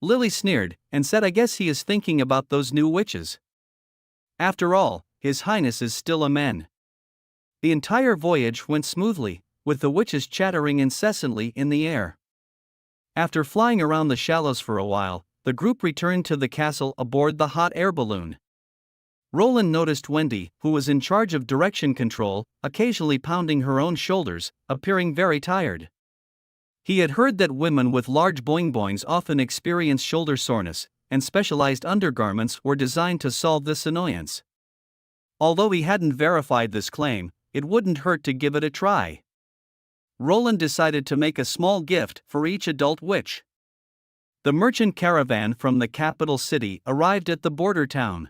Lily sneered, and said, "I guess he is thinking about those new witches. After all, His Highness is still a man." The entire voyage went smoothly, with the witches chattering incessantly in the air. After flying around the shallows for a while, the group returned to the castle aboard the hot air balloon. Roland noticed Wendy, who was in charge of direction control, occasionally pounding her own shoulders, appearing very tired. He had heard that women with large boing-boings often experience shoulder soreness, and specialized undergarments were designed to solve this annoyance. Although he hadn't verified this claim, it wouldn't hurt to give it a try. Roland decided to make a small gift for each adult witch. The merchant caravan from the capital city arrived at the border town.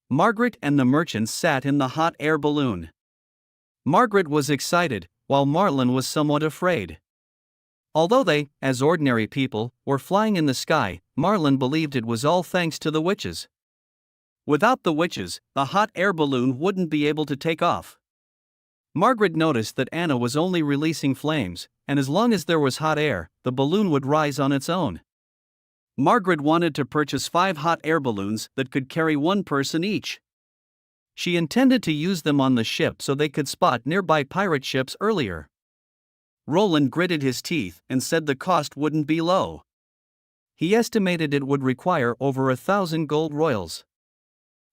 Margaret and the merchants sat in the hot air balloon. Margaret was excited, while Marlin was somewhat afraid. Although they, as ordinary people, were flying in the sky, Marlin believed it was all thanks to the witches. Without the witches, the hot air balloon wouldn't be able to take off. Margaret noticed that Anna was only releasing flames, and as long as there was hot air, the balloon would rise on its own. Margaret wanted to purchase 5 hot air balloons that could carry 1 person each. She intended to use them on the ship so they could spot nearby pirate ships earlier. Roland gritted his teeth and said the cost wouldn't be low. He estimated it would require over 1,000 gold royals.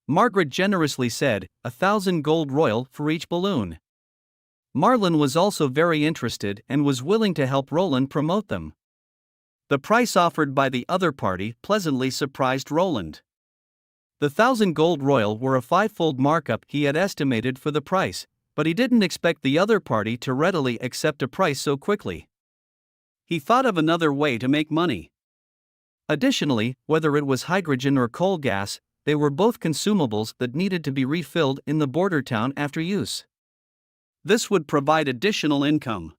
Margaret generously said, 1,000 gold royal for each balloon. Marlin was also very interested and was willing to help Roland promote them. The price offered by the other party pleasantly surprised Roland. The 1,000 gold royal were a 5-fold markup he had estimated for the price, but he didn't expect the other party to readily accept a price so quickly. He thought of another way to make money. Additionally, whether it was hydrogen or coal gas, they were both consumables that needed to be refilled in the border town after use. This would provide additional income.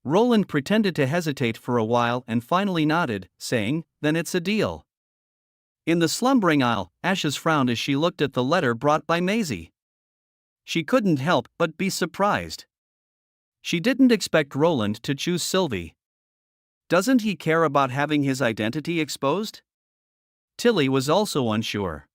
Roland pretended to hesitate for a while and finally nodded, saying, "Then it's a deal." In the slumbering isle, Ashes frowned as she looked at the letter brought by Maisie. She couldn't help but be surprised. She didn't expect Roland to choose Sylvie. Doesn't he care about having his identity exposed? Tilly was also unsure.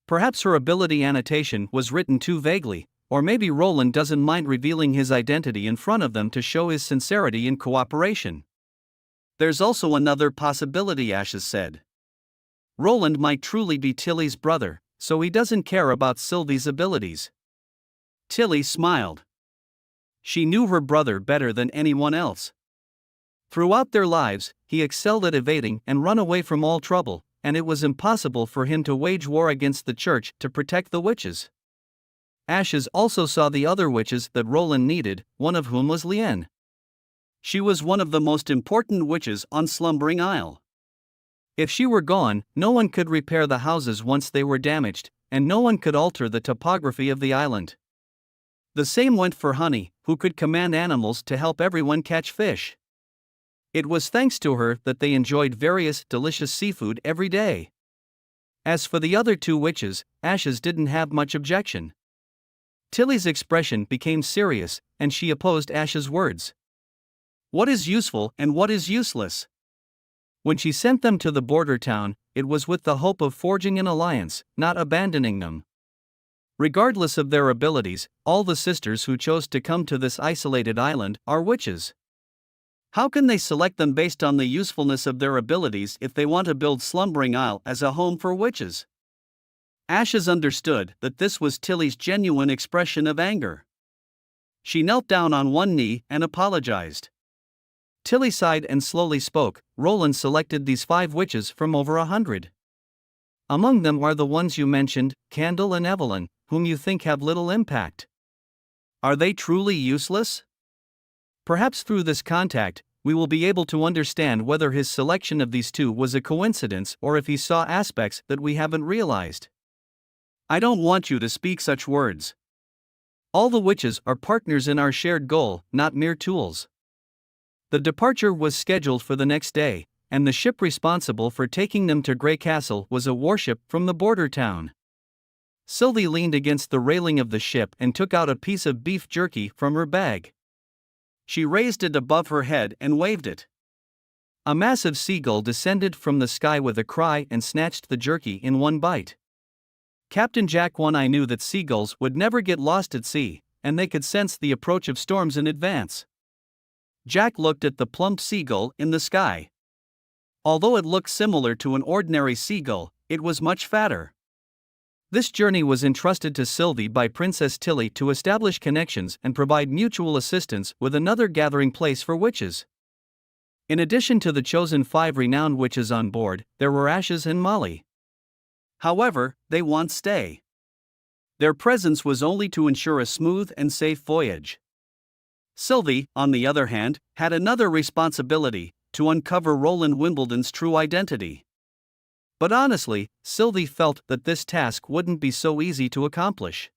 Perhaps her ability annotation was written too vaguely, or maybe Roland doesn't mind revealing his identity in front of them to show his sincerity and cooperation. There's also another possibility, Ashes said. Roland might truly be Tilly's brother, so he doesn't care about Sylvie's abilities. Tilly smiled. She knew her brother better than anyone else. Throughout their lives, he excelled at evading and run away from all trouble, and it was impossible for him to wage war against the church to protect the witches. Ashes also saw the other witches that Roland needed, one of whom was Liane. She was one of the most important witches on Slumbering Isle. If she were gone, no one could repair the houses once they were damaged, and no one could alter the topography of the island. The same went for Honey, who could command animals to help everyone catch fish. It was thanks to her that they enjoyed various delicious seafood every day. As for the other 2 witches, Ashes didn't have much objection. Tilly's expression became serious, and she opposed Ash's words. What is useful and what is useless? When she sent them to the border town, it was with the hope of forging an alliance, not abandoning them. Regardless of their abilities, all the sisters who chose to come to this isolated island are witches. How can they select them based on the usefulness of their abilities if they want to build Slumbering Isle as a home for witches? Ashes understood that this was Tilly's genuine expression of anger. She knelt down on one knee and apologized. Tilly sighed and slowly spoke. Roland selected these 5 witches from over 100. Among them are the ones you mentioned, Candle and Evelyn, whom you think have little impact. Are they truly useless? Perhaps through this contact, we will be able to understand whether his selection of these 2 was a coincidence or if he saw aspects that we haven't realized. I don't want you to speak such words. All the witches are partners in our shared goal, not mere tools. The departure was scheduled for the next day, and the ship responsible for taking them to Grey Castle was a warship from the border town. Sylvie leaned against the railing of the ship and took out a piece of beef jerky from her bag. She raised it above her head and waved it. A massive seagull descended from the sky with a cry and snatched the jerky in one bite. Captain Jack One Eye knew that seagulls would never get lost at sea, and they could sense the approach of storms in advance. Jack looked at the plump seagull in the sky. Although it looked similar to an ordinary seagull, it was much fatter. This journey was entrusted to Sylvie by Princess Tilly to establish connections and provide mutual assistance with another gathering place for witches. In addition to the chosen 5 renowned witches on board, there were Ashes and Molly. However, they won't stay. Their presence was only to ensure a smooth and safe voyage. Sylvie, on the other hand, had another responsibility: to uncover Roland Wimbledon's true identity. But honestly, Sylvie felt that this task wouldn't be so easy to accomplish.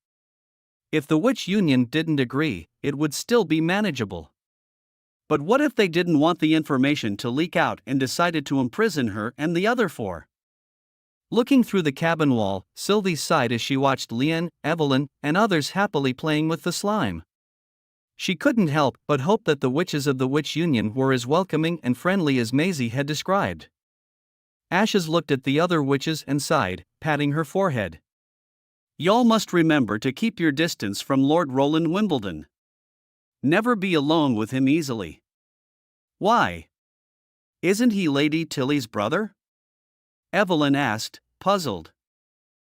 If the Witch Union didn't agree, it would still be manageable. But what if they didn't want the information to leak out and decided to imprison her and the other 4? Looking through the cabin wall, Sylvie sighed as she watched Leanne, Evelyn, and others happily playing with the slime. She couldn't help but hope that the witches of the Witch Union were as welcoming and friendly as Maisie had described. Ashes looked at the other witches and sighed, patting her forehead. "Y'all must remember to keep your distance from Lord Roland Wimbledon. Never be alone with him easily." "Why? Isn't he Lady Tilly's brother?" Evelyn asked, puzzled.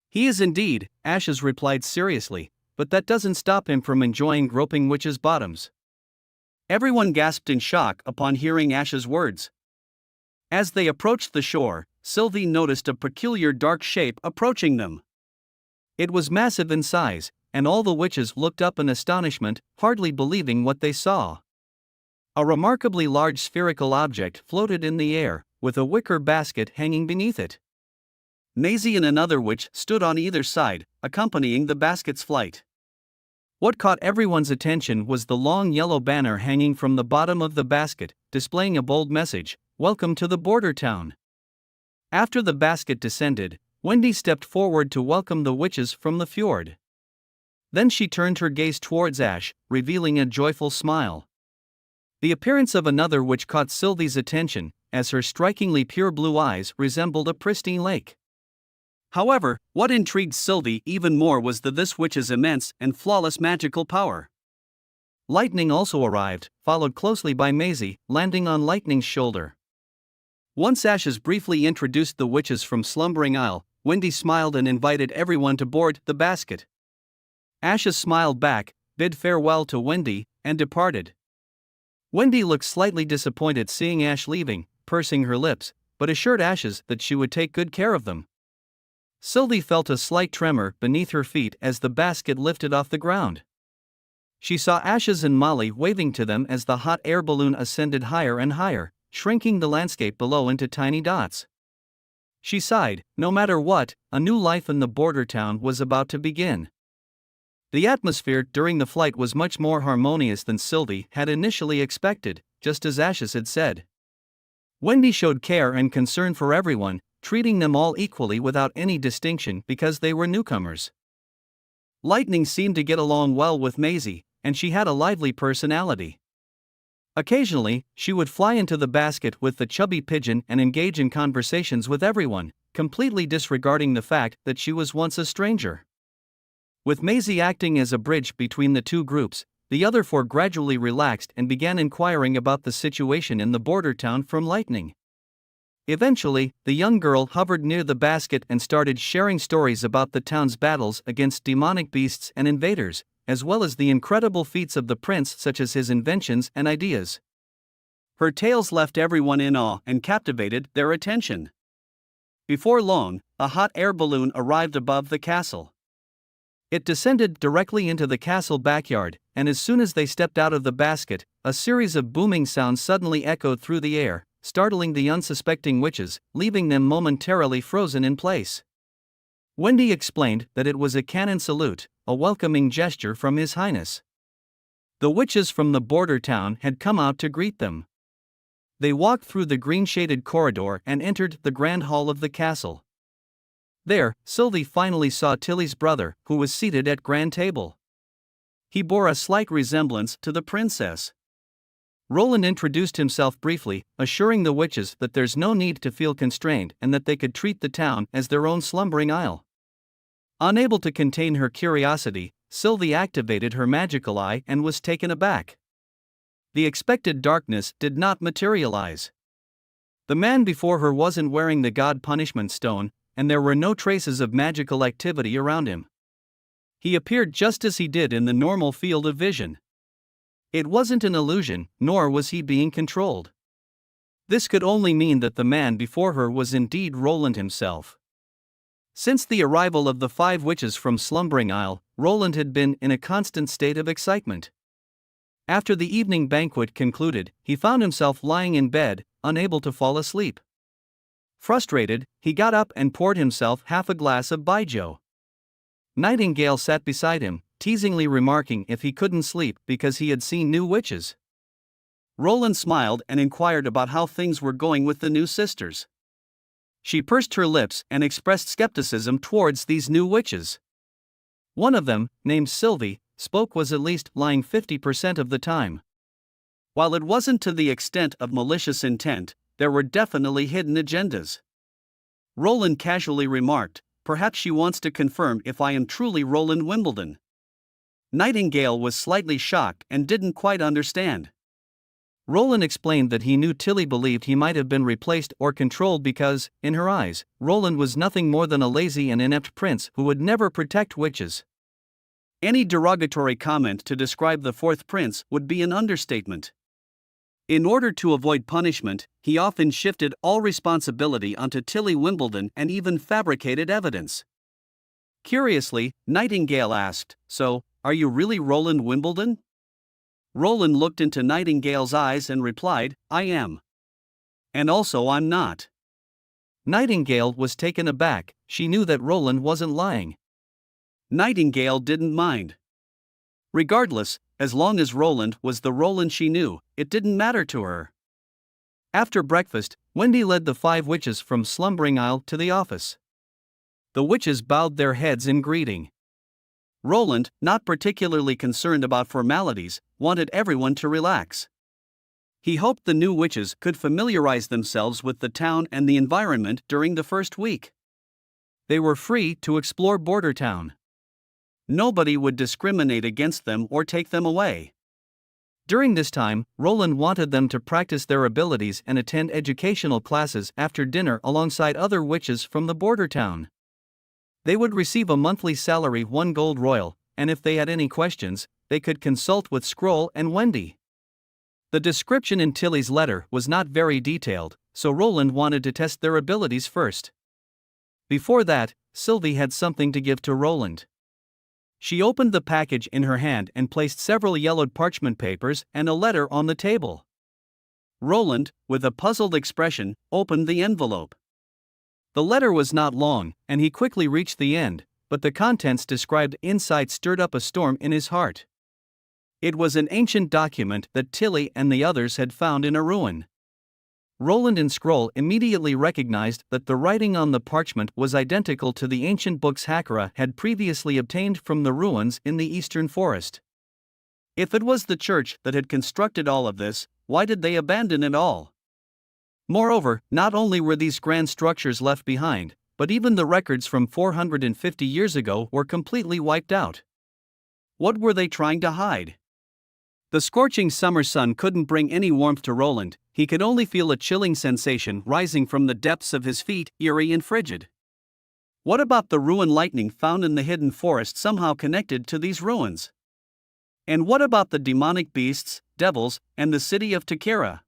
"He is indeed," Ashes replied seriously, "but that doesn't stop him from enjoying groping witches' bottoms." Everyone gasped in shock upon hearing Ash's words. As they approached the shore, Sylvie noticed a peculiar dark shape approaching them. It was massive in size, and all the witches looked up in astonishment, hardly believing what they saw. A remarkably large spherical object floated in the air, with a wicker basket hanging beneath it. Maisie and another witch stood on either side, accompanying the basket's flight. What caught everyone's attention was the long yellow banner hanging from the bottom of the basket, displaying a bold message: "Welcome to the border town." After the basket descended, Wendy stepped forward to welcome the witches from the fjord. Then she turned her gaze towards Ash, revealing a joyful smile. The appearance of another witch caught Sylvie's attention, as her strikingly pure blue eyes resembled a pristine lake. However, what intrigued Sylvie even more was this witch's immense and flawless magical power. Lightning also arrived, followed closely by Maisie, landing on Lightning's shoulder. Once Ashes briefly introduced the witches from Slumbering Isle, Wendy smiled and invited everyone to board the basket. Ashes smiled back, bid farewell to Wendy, and departed. Wendy looked slightly disappointed seeing Ash leaving, pursing her lips, but assured Ashes that she would take good care of them. Sylvie felt a slight tremor beneath her feet as the basket lifted off the ground. She saw Ashes and Molly waving to them as the hot air balloon ascended higher and higher, shrinking the landscape below into tiny dots. She sighed. No matter what, a new life in the border town was about to begin. The atmosphere during the flight was much more harmonious than Sylvie had initially expected, just as Ashes had said. Wendy showed care and concern for everyone, treating them all equally without any distinction because they were newcomers. Lightning seemed to get along well with Maisie, and she had a lively personality. Occasionally, she would fly into the basket with the chubby pigeon and engage in conversations with everyone, completely disregarding the fact that she was once a stranger. With Maisie acting as a bridge between the two groups, the other 4 gradually relaxed and began inquiring about the situation in the border town from Lightning. Eventually, the young girl hovered near the basket and started sharing stories about the town's battles against demonic beasts and invaders, as well as the incredible feats of the prince, such as his inventions and ideas. Her tales left everyone in awe and captivated their attention. Before long, a hot air balloon arrived above the castle. It descended directly into the castle backyard, and as soon as they stepped out of the basket, a series of booming sounds suddenly echoed through the air, startling the unsuspecting witches, leaving them momentarily frozen in place. Wendy explained that it was a cannon salute, a welcoming gesture from His Highness. The witches from the border town had come out to greet them. They walked through the green-shaded corridor and entered the grand hall of the castle. There, Sylvie finally saw Tilly's brother, who was seated at grand table. He bore a slight resemblance to the princess. Roland introduced himself briefly, assuring the witches that there's no need to feel constrained and that they could treat the town as their own slumbering isle. Unable to contain her curiosity, Sylvie activated her magical eye and was taken aback. The expected darkness did not materialize. The man before her wasn't wearing the god punishment stone, and there were no traces of magical activity around him. He appeared just as he did in the normal field of vision. It wasn't an illusion, nor was he being controlled. This could only mean that the man before her was indeed Roland himself. Since the arrival of the 5 witches from Slumbering Isle, Roland had been in a constant state of excitement. After the evening banquet concluded, he found himself lying in bed, unable to fall asleep. Frustrated, he got up and poured himself half a glass of baijiu. Nightingale sat beside him, teasingly remarking if he couldn't sleep because he had seen new witches. Roland smiled and inquired about how things were going with the new sisters. She pursed her lips and expressed skepticism towards these new witches. One of them, named Sylvie, spoke was at least lying 50% of the time. While it wasn't to the extent of malicious intent, there were definitely hidden agendas. Roland casually remarked, "Perhaps she wants to confirm if I am truly Roland Wimbledon." Nightingale was slightly shocked and didn't quite understand. Roland explained that he knew Tilly believed he might have been replaced or controlled because, in her eyes, Roland was nothing more than a lazy and inept prince who would never protect witches. Any derogatory comment to describe the 4th prince would be an understatement. In order to avoid punishment, he often shifted all responsibility onto Tilly Wimbledon and even fabricated evidence. Curiously, Nightingale asked, "So, are you really Roland Wimbledon?" Roland looked into Nightingale's eyes and replied, "I am. And also I'm not." Nightingale was taken aback. She knew that Roland wasn't lying. Nightingale didn't mind. Regardless, as long as Roland was the Roland she knew, it didn't matter to her. After breakfast, Wendy led the 5 witches from Slumbering Isle to the office. The witches bowed their heads in greeting. Roland, not particularly concerned about formalities, wanted everyone to relax. He hoped the new witches could familiarize themselves with the town and the environment during the first week. They were free to explore Bordertown. Nobody would discriminate against them or take them away. During this time, Roland wanted them to practice their abilities and attend educational classes after dinner alongside other witches from the Bordertown. They would receive a monthly salary 1 gold royal, and if they had any questions, they could consult with Scroll and Wendy. The description in Tilly's letter was not very detailed, so Roland wanted to test their abilities first. Before that, Sylvie had something to give to Roland. She opened the package in her hand and placed several yellowed parchment papers and a letter on the table. Roland, with a puzzled expression, opened the envelope. The letter was not long, and he quickly reached the end, but the contents described inside stirred up a storm in his heart. It was an ancient document that Tilly and the others had found in a ruin. Roland and Scroll immediately recognized that the writing on the parchment was identical to the ancient books Hakara had previously obtained from the ruins in the eastern forest. If it was the church that had constructed all of this, why did they abandon it all? Moreover, not only were these grand structures left behind, but even the records from 450 years ago were completely wiped out. What were they trying to hide? The scorching summer sun couldn't bring any warmth to Roland. He could only feel a chilling sensation rising from the depths of his feet, eerie and frigid. What about the ruin lightning found in the hidden forest somehow connected to these ruins? And what about the demonic beasts, devils, and the city of Takira?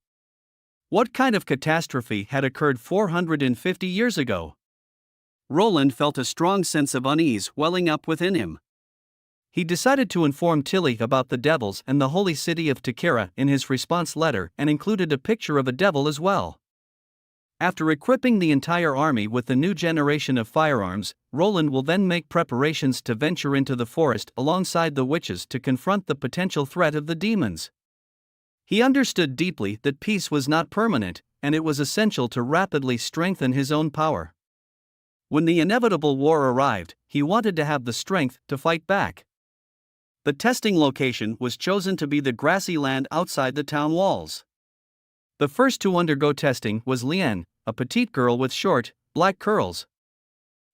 What kind of catastrophe had occurred 450 years ago? Roland felt a strong sense of unease welling up within him. He decided to inform Tilly about the devils and the holy city of Takira in his response letter and included a picture of a devil as well. After equipping the entire army with the new generation of firearms, Roland will then make preparations to venture into the forest alongside the witches to confront the potential threat of the demons. He understood deeply that peace was not permanent, and it was essential to rapidly strengthen his own power. When the inevitable war arrived, he wanted to have the strength to fight back. The testing location was chosen to be the grassy land outside the town walls. The first to undergo testing was Liane, a petite girl with short, black curls.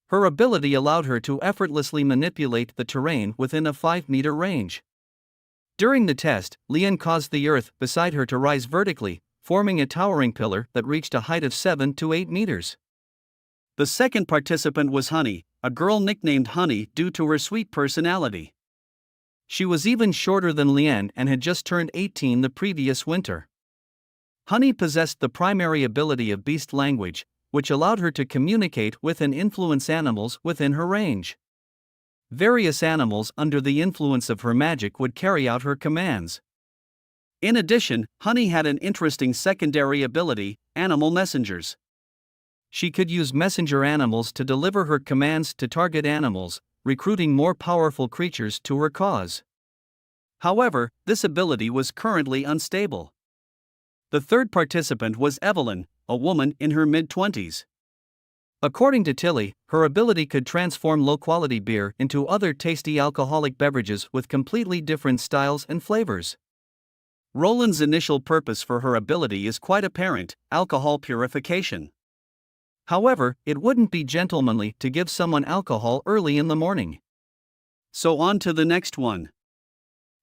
Her ability allowed her to effortlessly manipulate the terrain within a 5-meter range. During the test, Liane caused the earth beside her to rise vertically, forming a towering pillar that reached a height of 7 to 8 meters. The second participant was Honey, a girl nicknamed Honey due to her sweet personality. She was even shorter than Liane and had just turned 18 the previous winter. Honey possessed the primary ability of beast language, which allowed her to communicate with and influence animals within her range. Various animals under the influence of her magic would carry out her commands. In addition, Honey had an interesting secondary ability, animal messengers. She could use messenger animals to deliver her commands to target animals, recruiting more powerful creatures to her cause. However, this ability was currently unstable. The third participant was Evelyn, a woman in her mid-20s. According to Tilly, her ability could transform low-quality beer into other tasty alcoholic beverages with completely different styles and flavors. Roland's initial purpose for her ability is quite apparent: alcohol purification. However, it wouldn't be gentlemanly to give someone alcohol early in the morning. So on to the next one.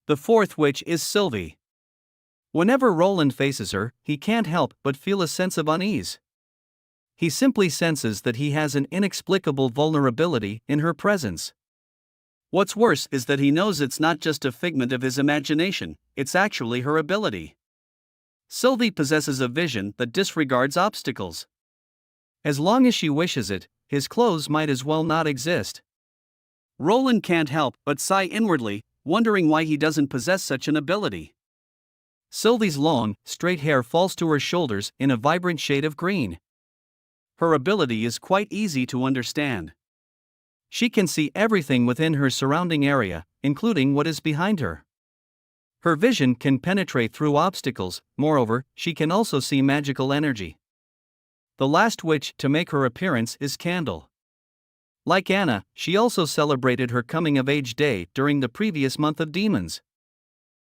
The fourth witch is Sylvie. Whenever Roland faces her, he can't help but feel a sense of unease. He simply senses that he has an inexplicable vulnerability in her presence. What's worse is that he knows it's not just a figment of his imagination, it's actually her ability. Sylvie possesses a vision that disregards obstacles. As long as she wishes it, his clothes might as well not exist. Roland can't help but sigh inwardly, wondering why he doesn't possess such an ability. Sylvie's long, straight hair falls to her shoulders in a vibrant shade of green. Her ability is quite easy to understand. She can see everything within her surrounding area, including what is behind her. Her vision can penetrate through obstacles. Moreover, she can also see magical energy. The last witch to make her appearance is Candle. Like Anna, she also celebrated her coming-of-age day during the previous month of demons.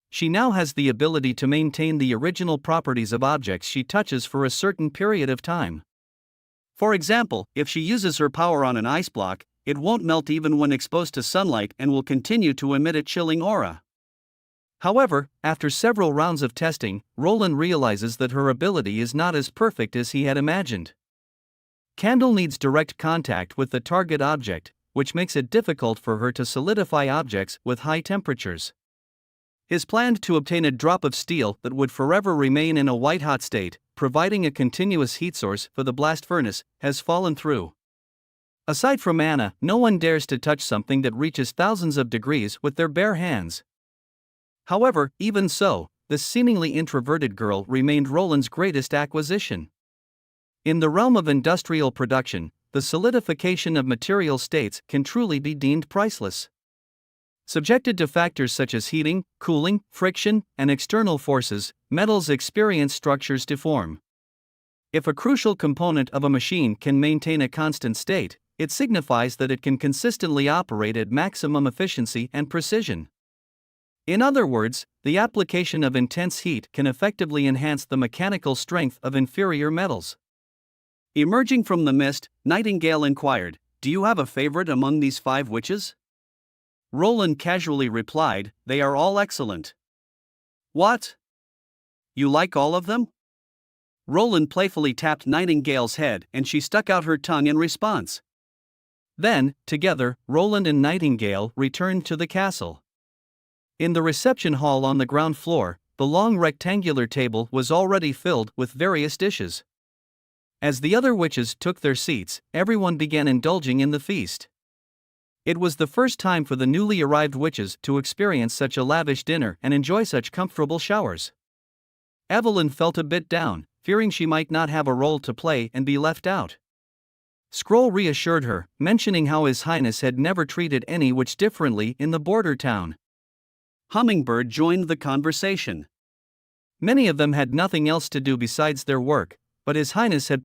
She now has the ability to maintain the original properties of objects she touches for a certain period of time. For example, if she uses her power on an ice block, it won't melt even when exposed to sunlight and will continue to emit a chilling aura. However, after several rounds of testing, Roland realizes that her ability is not as perfect as he had imagined. Candle needs direct contact with the target object, which makes it difficult for her to solidify objects with high temperatures. His plan to obtain a drop of steel that would forever remain in a white-hot state, providing a continuous heat source for the blast furnace, has fallen through. Aside from Anna, no one dares to touch something that reaches thousands of degrees with their bare hands. However, even so, this seemingly introverted girl remained Roland's greatest acquisition. In the realm of industrial production, the solidification of material states can truly be deemed priceless. Subjected to factors such as heating, cooling, friction, and external forces, metals experience structures deform. If a crucial component of a machine can maintain a constant state, it signifies that it can consistently operate at maximum efficiency and precision. In other words, the application of intense heat can effectively enhance the mechanical strength of inferior metals. Emerging from the mist, Nightingale inquired, "Do you have a favorite among these 5 witches?" Roland casually replied, "They are all excellent." "What? You like all of them?" Roland playfully tapped Nightingale's head and she stuck out her tongue in response. Then, together, Roland and Nightingale returned to the castle. In the reception hall on the ground floor, the long rectangular table was already filled with various dishes. As the other witches took their seats, everyone began indulging in the feast. It was the first time for the newly arrived witches to experience such a lavish dinner and enjoy such comfortable showers. Evelyn felt a bit down, fearing she might not have a role to play and be left out. Scroll reassured her, mentioning how His Highness had never treated any witch differently in the border town. Hummingbird joined the conversation. Many of them had nothing else to do besides their work, but His Highness had